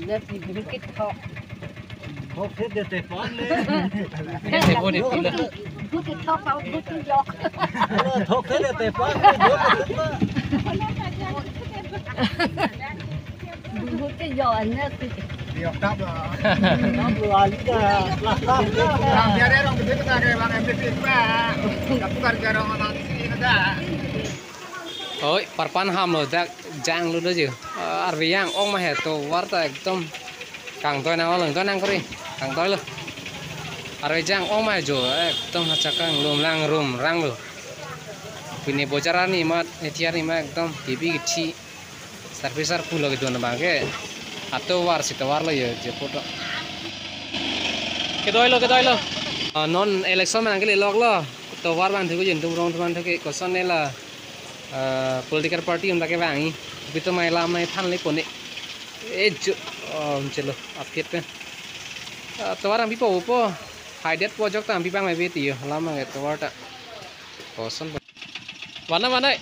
Lớp thì cũng kết thúc. Hộp hết được tài khoản lên. Thế vô đi tìm được. Cũng kết thúc vào cũng tự do. Hộp hết được tài khoản lên. Cũng tự do anh ấy. Dia tak lah. Nó vừa lý là làm Orang dia ada orang begitu tak ada bang MVP pak. Tapi kerja orang orang sini ada. Ôi, parpan ham lo jang lu đó chứ. Arviang ông mà hết to warta ekdom càng tôi nào lần tôi năng kori càng tôi luôn. Arviang ông mà jo ekdom hacakang lum lang rum rang lu. Pini bocaran ni mat etiar ni mat ekdom tibi kecil. Servicer pulau gitu na bangke. Atau war situ war lo ya jepoto. Kedoi lo. Non election mà cái log lo. To war ban thứ có chuyện tung rong ban thứ cái koson này là political party chúng ta cái vàng ý. Vì tôi mày làm mày than lấy quần ấy. Ê chelo update pe. To war ambi po hide po jok ta ambi bang mày về thì làm mà to war ta. Koson. Mana đấy.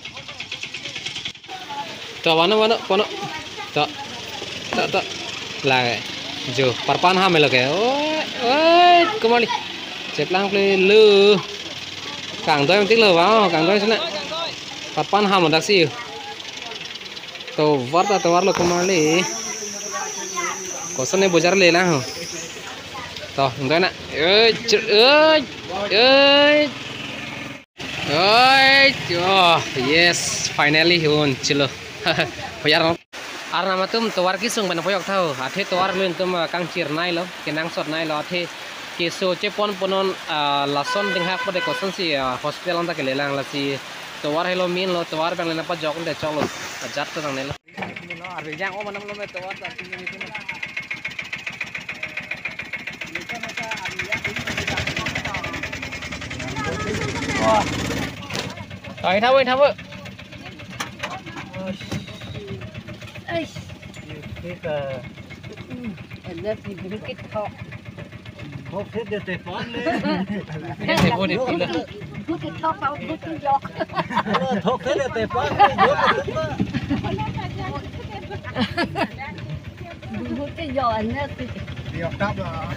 To mana kono. To là giờ parpan ham là cái ôi kemana cek lang play lư càng tôi tích lừa vào càng tôi thế parpan ham một đặc sĩ to war lo kemana kosan này belajar le lah to enggak nak yes finally hun chilo bayar no Arna matum towar kisung ban poyok thau athe towar luen tum kang chir nai lo kenang sot nai lo athe keso chepon ponon lason ding hak pade koson si hospital anta kelelang la si towar helo min lo towar bang lena pa jok de chok lo jat to nang ne lo arbe jang o manam lo me towar ta tin ni tin Thôi thâu ơi Ê, Cái lớp thì cũng kết thúc. hộp hết được tài khoản lên. Thế vô đi tìm được. Cũng kết thúc vào cũng tự do. Hộp hết được tài khoản lên. Cũng tự do anh ấy. Dia tak lah.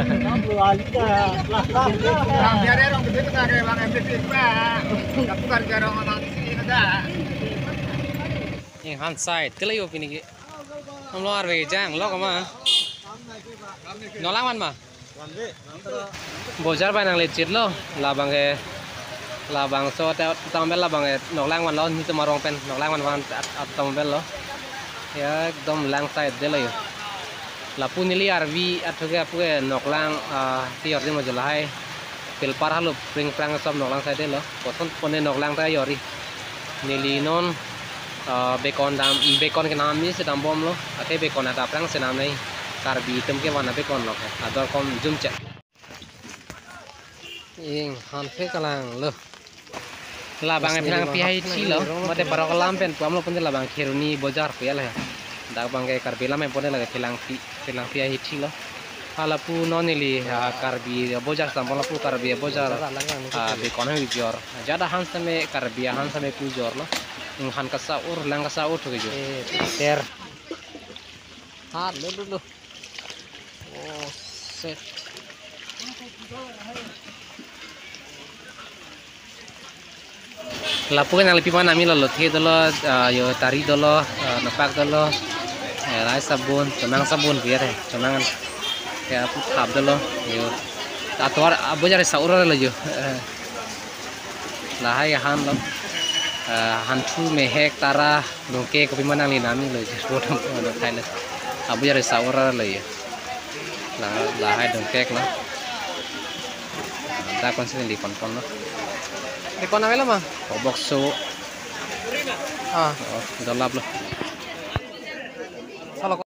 Nó vừa lý là làm Orang dia ada orang begitu tak ada bang MVP pak. Tapi kerja orang orang sini ada. Yang han sai tele yo pini ki om lo arve jang lo kama no lang mà bojar ba nang le chit lo la bang so ta tambel la bang no lang man lo ni to marong pen no lang man wan at tambel lo ya ekdom lang sai de lo yo la punili arvi athoge apuge nok lang ti yor mo jalai pel par halo pring prang som nok lang sai de lo koson pone nok lang ta yori nili non bacon cái namนี้sẽ làm bom lo, cái bacon ada perang sẽ làm này, karbi tem cái warna bacon lo, ada kom zoom cek. Ing han pe kalang lo, lah bang perang PIT lo, mate parok lam pen, pam lo pun lah bang keruni bojar pe lah, dak bang cái karbi lam pun lah pelang PIT lo, kalau pu non ini karbi bojar sampul pu karbi bojar, bacon yang dijor, jadi han sampai karbi han sampai pujor lo. Han kasaur lang kasaur tuh gitu. Ter. Lu. Oh, set. Lapu kan lebih mana mi lo thi dolo yo tari dolo napak dolo rai sabun sabun biar cuman kayak thap dolo yo atwar abu jare saur lo yo lahai han lo hantu mehek tara dongke kopi mana ni nami lo je sport no khai le abu jare saur lo yo lahai dongke lo ta konsen di pon lo di pon apa lo mah box so dolap lo